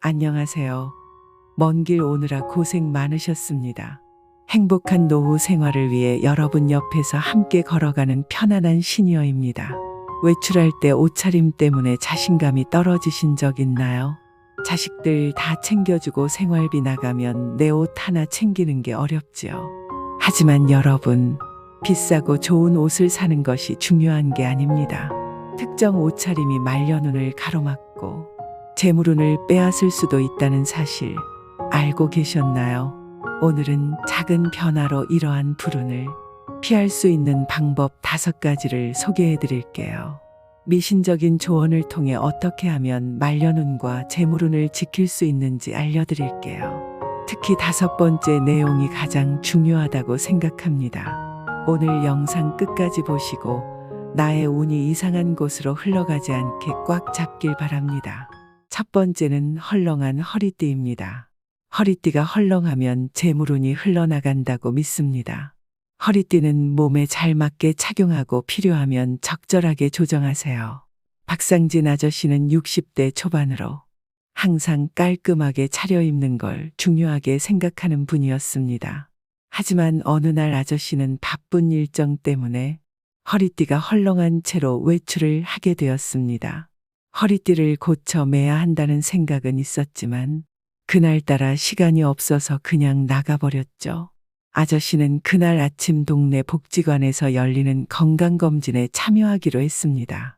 안녕하세요. 먼 길 오느라 고생 많으셨습니다. 행복한 노후 생활을 위해 여러분 옆에서 함께 걸어가는 편안한 시니어입니다. 외출할 때 옷차림 때문에 자신감이 떨어지신 적 있나요? 자식들 다 챙겨주고 생활비 나가면 내 옷 하나 챙기는 게 어렵지요. 하지만 여러분, 비싸고 좋은 옷을 사는 것이 중요한 게 아닙니다. 특정 옷차림이 말년운을 가로막고 재물운을 빼앗을 수도 있다는 사실 알고 계셨나요? 오늘은 작은 변화로 이러한 불운을 피할 수 있는 방법 5가지를 소개해 드릴게요. 미신적인 조언을 통해 어떻게 하면 말년운과 재물운을 지킬 수 있는지 알려드릴게요. 특히 5번째 내용이 가장 중요하다고 생각합니다. 오늘 영상 끝까지 보시고 나의 운이 이상한 곳으로 흘러가지 않게 꽉 잡길 바랍니다. 첫 번째는 헐렁한 허리띠입니다. 허리띠가 헐렁하면 재물운이 흘러나간다고 믿습니다. 허리띠는 몸에 잘 맞게 착용하고 필요하면 적절하게 조정하세요. 박상진 아저씨는 60대 초반으로 항상 깔끔하게 차려입는 걸 중요하게 생각하는 분이었습니다. 하지만 어느 날 아저씨는 바쁜 일정 때문에 허리띠가 헐렁한 채로 외출을 하게 되었습니다. 허리띠를 고쳐 매야 한다는 생각은 있었지만 그날따라 시간이 없어서 그냥 나가버렸죠. 아저씨는 그날 아침 동네 복지관에서 열리는 건강검진에 참여하기로 했습니다.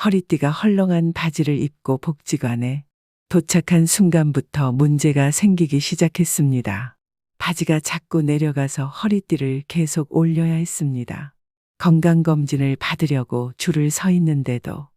허리띠가 헐렁한 바지를 입고 복지관에 도착한 순간부터 문제가 생기기 시작했습니다. 바지가 자꾸 내려가서 허리띠를 계속 올려야 했습니다. 건강검진을 받으려고 줄을 서 있는데도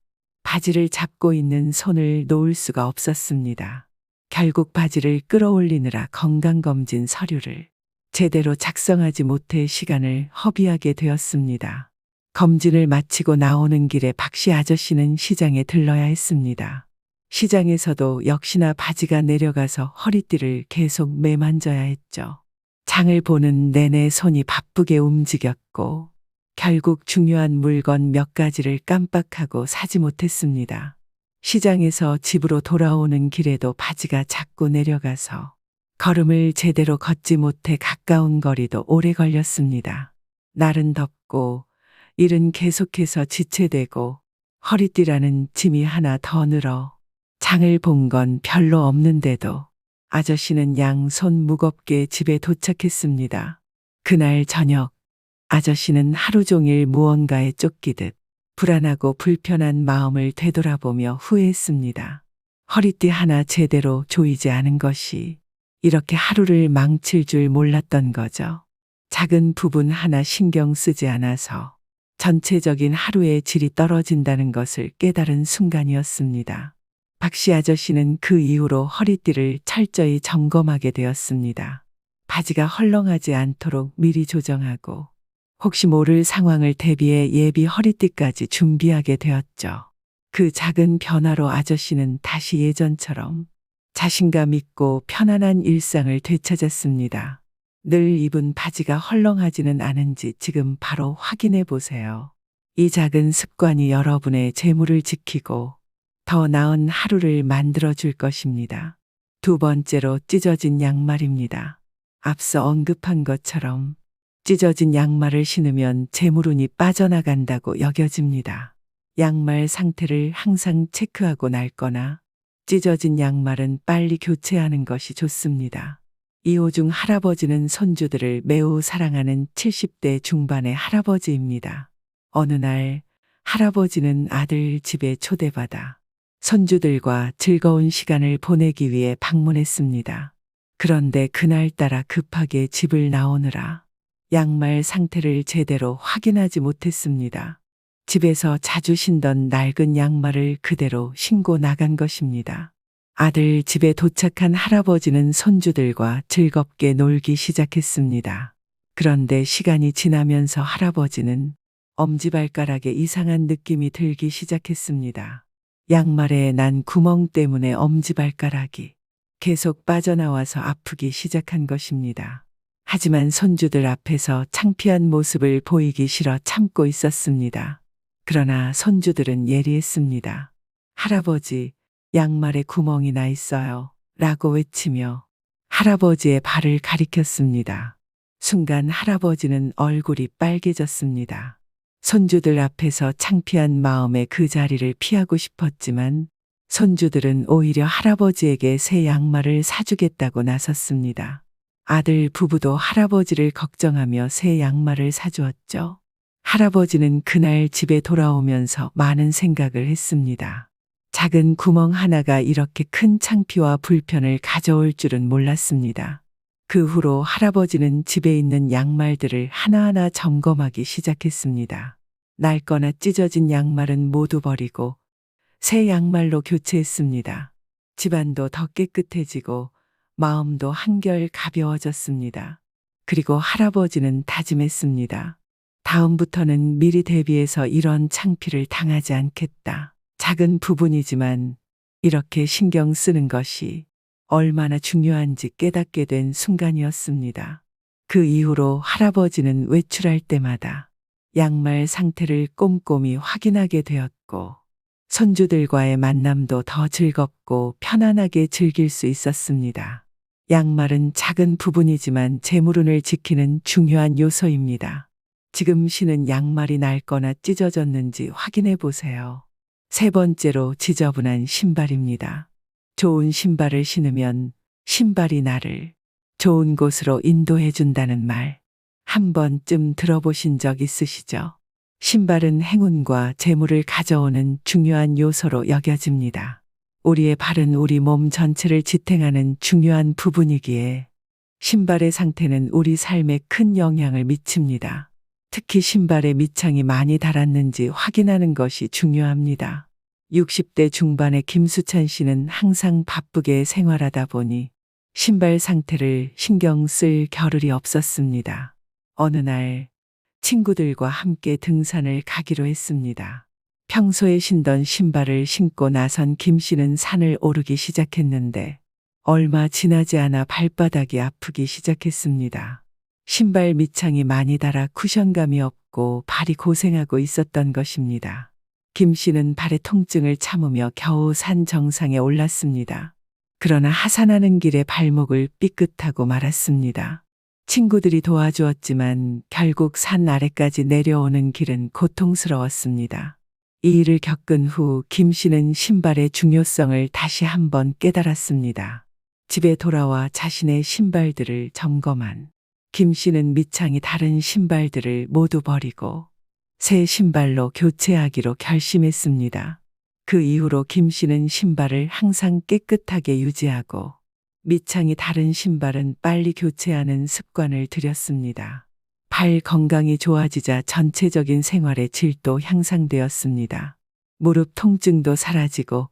바지를 잡고 있는 손을 놓을 수가 없었습니다. 결국 바지를 끌어올리느라 건강검진 서류를 제대로 작성하지 못해 시간을 허비하게 되었습니다. 검진을 마치고 나오는 길에 박씨 아저씨는 시장에 들러야 했습니다. 시장에서도 역시나 바지가 내려가서 허리띠를 계속 매만져야 했죠. 장을 보는 내내 손이 바쁘게 움직였고 결국 중요한 물건 몇 가지를 깜빡하고 사지 못했습니다. 시장에서 집으로 돌아오는 길에도 바지가 자꾸 내려가서 걸음을 제대로 걷지 못해 가까운 거리도 오래 걸렸습니다. 날은 덥고 일은 계속해서 지체되고 허리띠라는 짐이 하나 더 늘어 장을 본 건 별로 없는데도 아저씨는 양손 무겁게 집에 도착했습니다. 그날 저녁 아저씨는 하루 종일 무언가에 쫓기듯 불안하고 불편한 마음을 되돌아보며 후회했습니다. 허리띠 하나 제대로 조이지 않은 것이 이렇게 하루를 망칠 줄 몰랐던 거죠. 작은 부분 하나 신경 쓰지 않아서 전체적인 하루의 질이 떨어진다는 것을 깨달은 순간이었습니다. 박씨 아저씨는 그 이후로 허리띠를 철저히 점검하게 되었습니다. 바지가 헐렁하지 않도록 미리 조정하고 혹시 모를 상황을 대비해 예비 허리띠까지 준비하게 되었죠. 그 작은 변화로 아저씨는 다시 예전처럼 자신감 있고 편안한 일상을 되찾았습니다. 늘 입은 바지가 헐렁하지는 않은지 지금 바로 확인해 보세요. 이 작은 습관이 여러분의 재물을 지키고 더 나은 하루를 만들어 줄 것입니다. 2번째로 찢어진 양말입니다. 앞서 언급한 것처럼 찢어진 양말을 신으면 재물운이 빠져나간다고 여겨집니다. 양말 상태를 항상 체크하고 낡거나 찢어진 양말은 빨리 교체하는 것이 좋습니다. 이호 중 할아버지는 손주들을 매우 사랑하는 70대 중반의 할아버지입니다. 어느 날 할아버지는 아들 집에 초대받아 손주들과 즐거운 시간을 보내기 위해 방문했습니다. 그런데 그날따라 급하게 집을 나오느라 양말 상태를 제대로 확인하지 못했습니다. 집에서 자주 신던 낡은 양말을 그대로 신고 나간 것입니다. 아들 집에 도착한 할아버지는 손주들과 즐겁게 놀기 시작했습니다. 그런데 시간이 지나면서 할아버지는 엄지발가락에 이상한 느낌이 들기 시작했습니다. 양말에 난 구멍 때문에 엄지발가락이 계속 빠져나와서 아프기 시작한 것입니다. 하지만 손주들 앞에서 창피한 모습을 보이기 싫어 참고 있었습니다. 그러나 손주들은 예리했습니다. 할아버지, 양말에 구멍이 나 있어요. 라고 외치며 할아버지의 발을 가리켰습니다. 순간 할아버지는 얼굴이 빨개졌습니다. 손주들 앞에서 창피한 마음에 그 자리를 피하고 싶었지만 손주들은 오히려 할아버지에게 새 양말을 사주겠다고 나섰습니다. 아들 부부도 할아버지를 걱정하며 새 양말을 사주었죠. 할아버지는 그날 집에 돌아오면서 많은 생각을 했습니다. 작은 구멍 하나가 이렇게 큰 창피와 불편을 가져올 줄은 몰랐습니다. 그 후로 할아버지는 집에 있는 양말들을 하나하나 점검하기 시작했습니다. 낡거나 찢어진 양말은 모두 버리고 새 양말로 교체했습니다. 집안도 더 깨끗해지고 마음도 한결 가벼워졌습니다. 그리고 할아버지는 다짐했습니다. 다음부터는 미리 대비해서 이런 창피를 당하지 않겠다. 작은 부분이지만 이렇게 신경 쓰는 것이 얼마나 중요한지 깨닫게 된 순간이었습니다. 그 이후로 할아버지는 외출할 때마다 양말 상태를 꼼꼼히 확인하게 되었고 손주들과의 만남도 더 즐겁고 편안하게 즐길 수 있었습니다. 양말은 작은 부분이지만 재물운을 지키는 중요한 요소입니다. 지금 신은 양말이 낡거나 찢어졌는지 확인해 보세요. 세 번째로 지저분한 신발입니다. 좋은 신발을 신으면 신발이 나를 좋은 곳으로 인도해 준다는 말 한 번쯤 들어보신 적 있으시죠? 신발은 행운과 재물을 가져오는 중요한 요소로 여겨집니다. 우리의 발은 우리 몸 전체를 지탱하는 중요한 부분이기에 신발의 상태는 우리 삶에 큰 영향을 미칩니다. 특히 신발에 밑창이 많이 닳았는지 확인하는 것이 중요합니다. 60대 중반의 김수찬 씨는 항상 바쁘게 생활하다 보니 신발 상태를 신경 쓸 겨를이 없었습니다. 어느 날 친구들과 함께 등산을 가기로 했습니다. 평소에 신던 신발을 신고 나선 김 씨는 산을 오르기 시작했는데 얼마 지나지 않아 발바닥이 아프기 시작했습니다. 신발 밑창이 많이 닳아 쿠션감이 없고 발이 고생하고 있었던 것입니다. 김 씨는 발의 통증을 참으며 겨우 산 정상에 올랐습니다. 그러나 하산하는 길에 발목을 삐끗하고 말았습니다. 친구들이 도와주었지만 결국 산 아래까지 내려오는 길은 고통스러웠습니다. 이 일을 겪은 후 김 씨는 신발의 중요성을 다시 한번 깨달았습니다. 집에 돌아와 자신의 신발들을 점검한 김 씨는 밑창이 다른 신발들을 모두 버리고 새 신발로 교체하기로 결심했습니다. 그 이후로 김 씨는 신발을 항상 깨끗하게 유지하고 밑창이 다른 신발은 빨리 교체하는 습관을 들였습니다. 발 건강이 좋아지자 전체적인 생활의 질도 향상되었습니다. 무릎 통증도 사라지고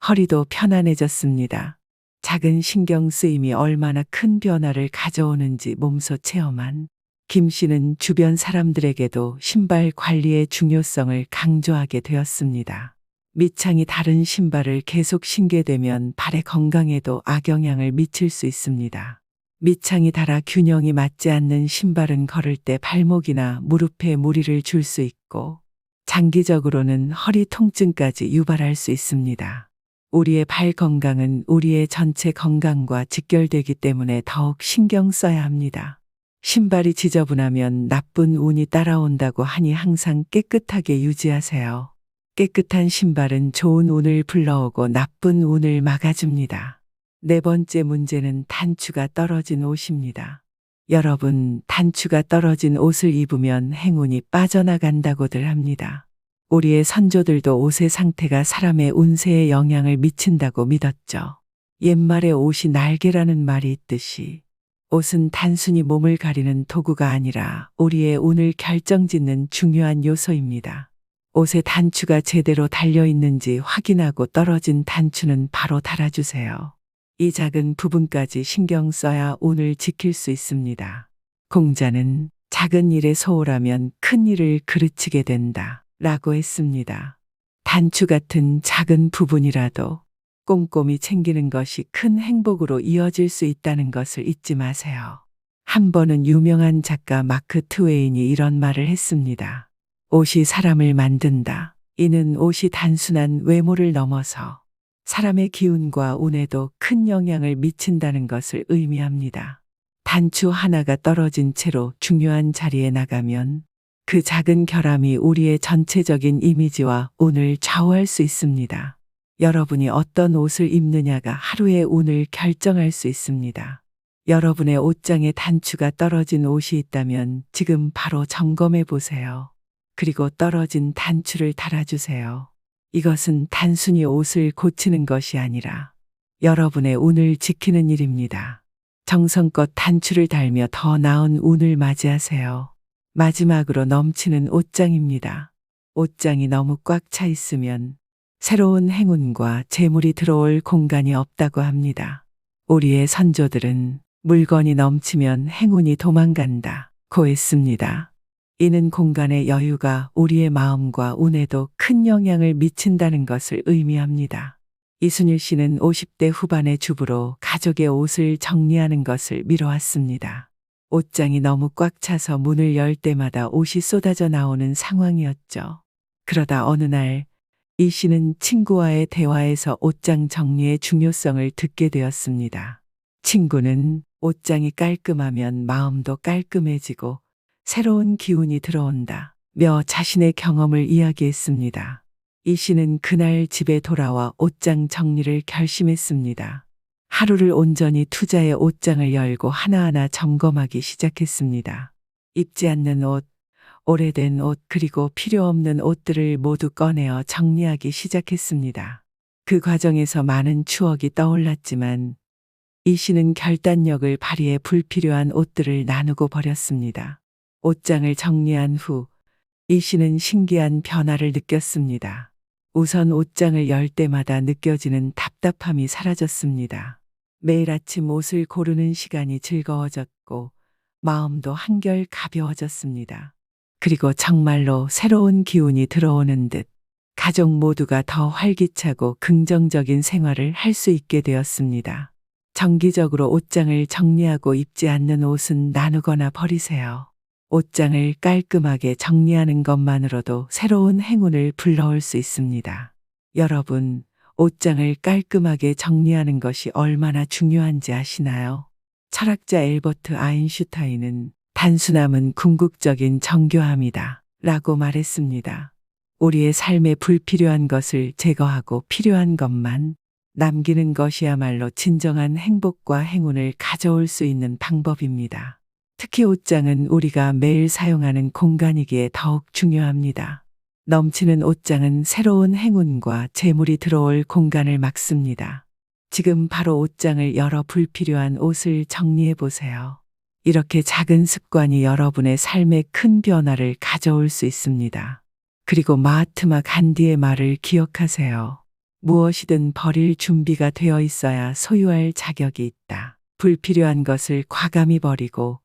허리도 편안해졌습니다. 작은 신경 쓰임이 얼마나 큰 변화를 가져오는지 몸소 체험한 김 씨는 주변 사람들에게도 신발 관리의 중요성을 강조하게 되었습니다. 밑창이 다른 신발을 계속 신게 되면 발의 건강에도 악영향을 미칠 수 있습니다. 밑창이 닳아 균형이 맞지 않는 신발은 걸을 때 발목이나 무릎에 무리를 줄 수 있고 장기적으로는 허리 통증까지 유발할 수 있습니다. 우리의 발 건강은 우리의 전체 건강과 직결되기 때문에 더욱 신경 써야 합니다. 신발이 지저분하면 나쁜 운이 따라온다고 하니 항상 깨끗하게 유지하세요. 깨끗한 신발은 좋은 운을 불러오고 나쁜 운을 막아줍니다. 네 번째 문제는 단추가 떨어진 옷입니다. 여러분, 단추가 떨어진 옷을 입으면 행운이 빠져나간다고들 합니다. 우리의 선조들도 옷의 상태가 사람의 운세에 영향을 미친다고 믿었죠. 옛말에 옷이 날개라는 말이 있듯이 옷은 단순히 몸을 가리는 도구가 아니라 우리의 운을 결정짓는 중요한 요소입니다. 옷에 단추가 제대로 달려 있는지 확인하고 떨어진 단추는 바로 달아주세요. 이 작은 부분까지 신경 써야 운을 지킬 수 있습니다. 공자는 작은 일에 소홀하면 큰 일을 그르치게 된다 라고 했습니다. 단추 같은 작은 부분이라도 꼼꼼히 챙기는 것이 큰 행복으로 이어질 수 있다는 것을 잊지 마세요. 한 번은 유명한 작가 마크 트웨인이 이런 말을 했습니다. 옷이 사람을 만든다. 이는 옷이 단순한 외모를 넘어서 사람의 기운과 운에도 큰 영향을 미친다는 것을 의미합니다. 단추 하나가 떨어진 채로 중요한 자리에 나가면 그 작은 결함이 우리의 전체적인 이미지와 운을 좌우할 수 있습니다. 여러분이 어떤 옷을 입느냐가 하루의 운을 결정할 수 있습니다. 여러분의 옷장에 단추가 떨어진 옷이 있다면 지금 바로 점검해 보세요. 그리고 떨어진 단추를 달아주세요. 이것은 단순히 옷을 고치는 것이 아니라 여러분의 운을 지키는 일입니다. 정성껏 단추를 달며 더 나은 운을 맞이하세요. 마지막으로 넘치는 옷장입니다. 옷장이 너무 꽉 차 있으면 새로운 행운과 재물이 들어올 공간이 없다고 합니다. 우리의 선조들은 물건이 넘치면 행운이 도망간다 고 했습니다. 이는 공간의 여유가 우리의 마음과 운에도 큰 영향을 미친다는 것을 의미합니다. 이순일 씨는 50대 후반의 주부로 가족의 옷을 정리하는 것을 미뤄왔습니다. 옷장이 너무 꽉 차서 문을 열 때마다 옷이 쏟아져 나오는 상황이었죠. 그러다 어느 날 이 씨는 친구와의 대화에서 옷장 정리의 중요성을 듣게 되었습니다. 친구는 옷장이 깔끔하면 마음도 깔끔해지고 새로운 기운이 들어온다며 자신의 경험을 이야기했습니다. 이 씨는 그날 집에 돌아와 옷장 정리를 결심했습니다. 하루를 온전히 투자해 옷장을 열고 하나하나 점검하기 시작했습니다. 입지 않는 옷, 오래된 옷 그리고 필요 없는 옷들을 모두 꺼내어 정리하기 시작했습니다. 그 과정에서 많은 추억이 떠올랐지만 이 씨는 결단력을 발휘해 불필요한 옷들을 나누고 버렸습니다. 옷장을 정리한 후 이 씨는 신기한 변화를 느꼈습니다. 우선 옷장을 열 때마다 느껴지는 답답함이 사라졌습니다. 매일 아침 옷을 고르는 시간이 즐거워졌고 마음도 한결 가벼워졌습니다. 그리고 정말로 새로운 기운이 들어오는 듯 가족 모두가 더 활기차고 긍정적인 생활을 할 수 있게 되었습니다. 정기적으로 옷장을 정리하고 입지 않는 옷은 나누거나 버리세요. 옷장을 깔끔하게 정리하는 것만으로도 새로운 행운을 불러올 수 있습니다. 여러분, 옷장을 깔끔하게 정리하는 것이 얼마나 중요한지 아시나요? 철학자 엘버트 아인슈타인은 단순함은 궁극적인 정교함이다 라고 말했습니다. 우리의 삶에 불필요한 것을 제거하고 필요한 것만 남기는 것이야말로 진정한 행복과 행운을 가져올 수 있는 방법입니다. 특히 옷장은 우리가 매일 사용하는 공간이기에 더욱 중요합니다. 넘치는 옷장은 새로운 행운과 재물이 들어올 공간을 막습니다. 지금 바로 옷장을 열어 불필요한 옷을 정리해 보세요. 이렇게 작은 습관이 여러분의 삶에 큰 변화를 가져올 수 있습니다. 그리고 마하트마 간디의 말을 기억하세요. 무엇이든 버릴 준비가 되어 있어야 소유할 자격이 있다. 불필요한 것을 과감히 버리고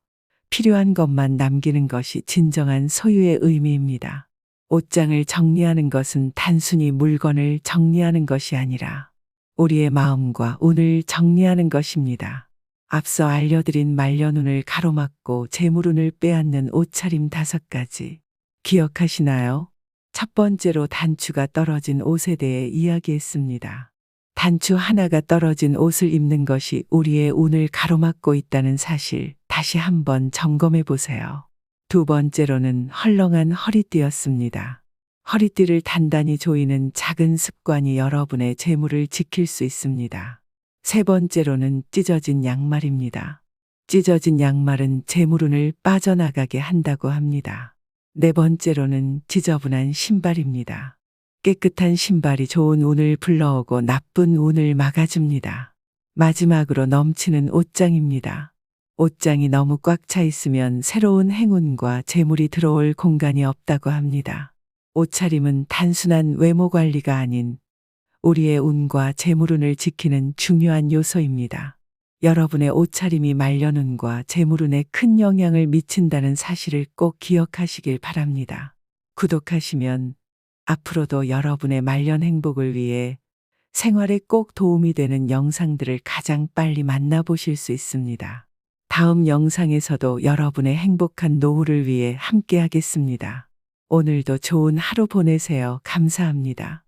필요한 것만 남기는 것이 진정한 소유의 의미입니다. 옷장을 정리하는 것은 단순히 물건을 정리하는 것이 아니라 우리의 마음과 운을 정리하는 것입니다. 앞서 알려드린 말년운을 가로막고 재물운을 빼앗는 옷차림 5가지 기억하시나요? 첫 번째로 단추가 떨어진 옷에 대해 이야기했습니다. 단추 하나가 떨어진 옷을 입는 것이 우리의 운을 가로막고 있다는 사실 다시 한번 점검해 보세요. 두 번째로는 헐렁한 허리띠였습니다. 허리띠를 단단히 조이는 작은 습관이 여러분의 재물을 지킬 수 있습니다. 세 번째로는 찢어진 양말입니다. 찢어진 양말은 재물운을 빠져나가게 한다고 합니다. 네 번째로는 지저분한 신발입니다. 깨끗한 신발이 좋은 운을 불러오고 나쁜 운을 막아줍니다. 마지막으로 넘치는 옷장입니다. 옷장이 너무 꽉 차 있으면 새로운 행운과 재물이 들어올 공간이 없다고 합니다. 옷차림은 단순한 외모 관리가 아닌 우리의 운과 재물운을 지키는 중요한 요소입니다. 여러분의 옷차림이 말년운과 재물운에 큰 영향을 미친다는 사실을 꼭 기억하시길 바랍니다. 구독하시면 앞으로도 여러분의 말년 행복을 위해 생활에 꼭 도움이 되는 영상들을 가장 빨리 만나보실 수 있습니다. 다음 영상에서도 여러분의 행복한 노후를 위해 함께 하겠습니다. 오늘도 좋은 하루 보내세요. 감사합니다.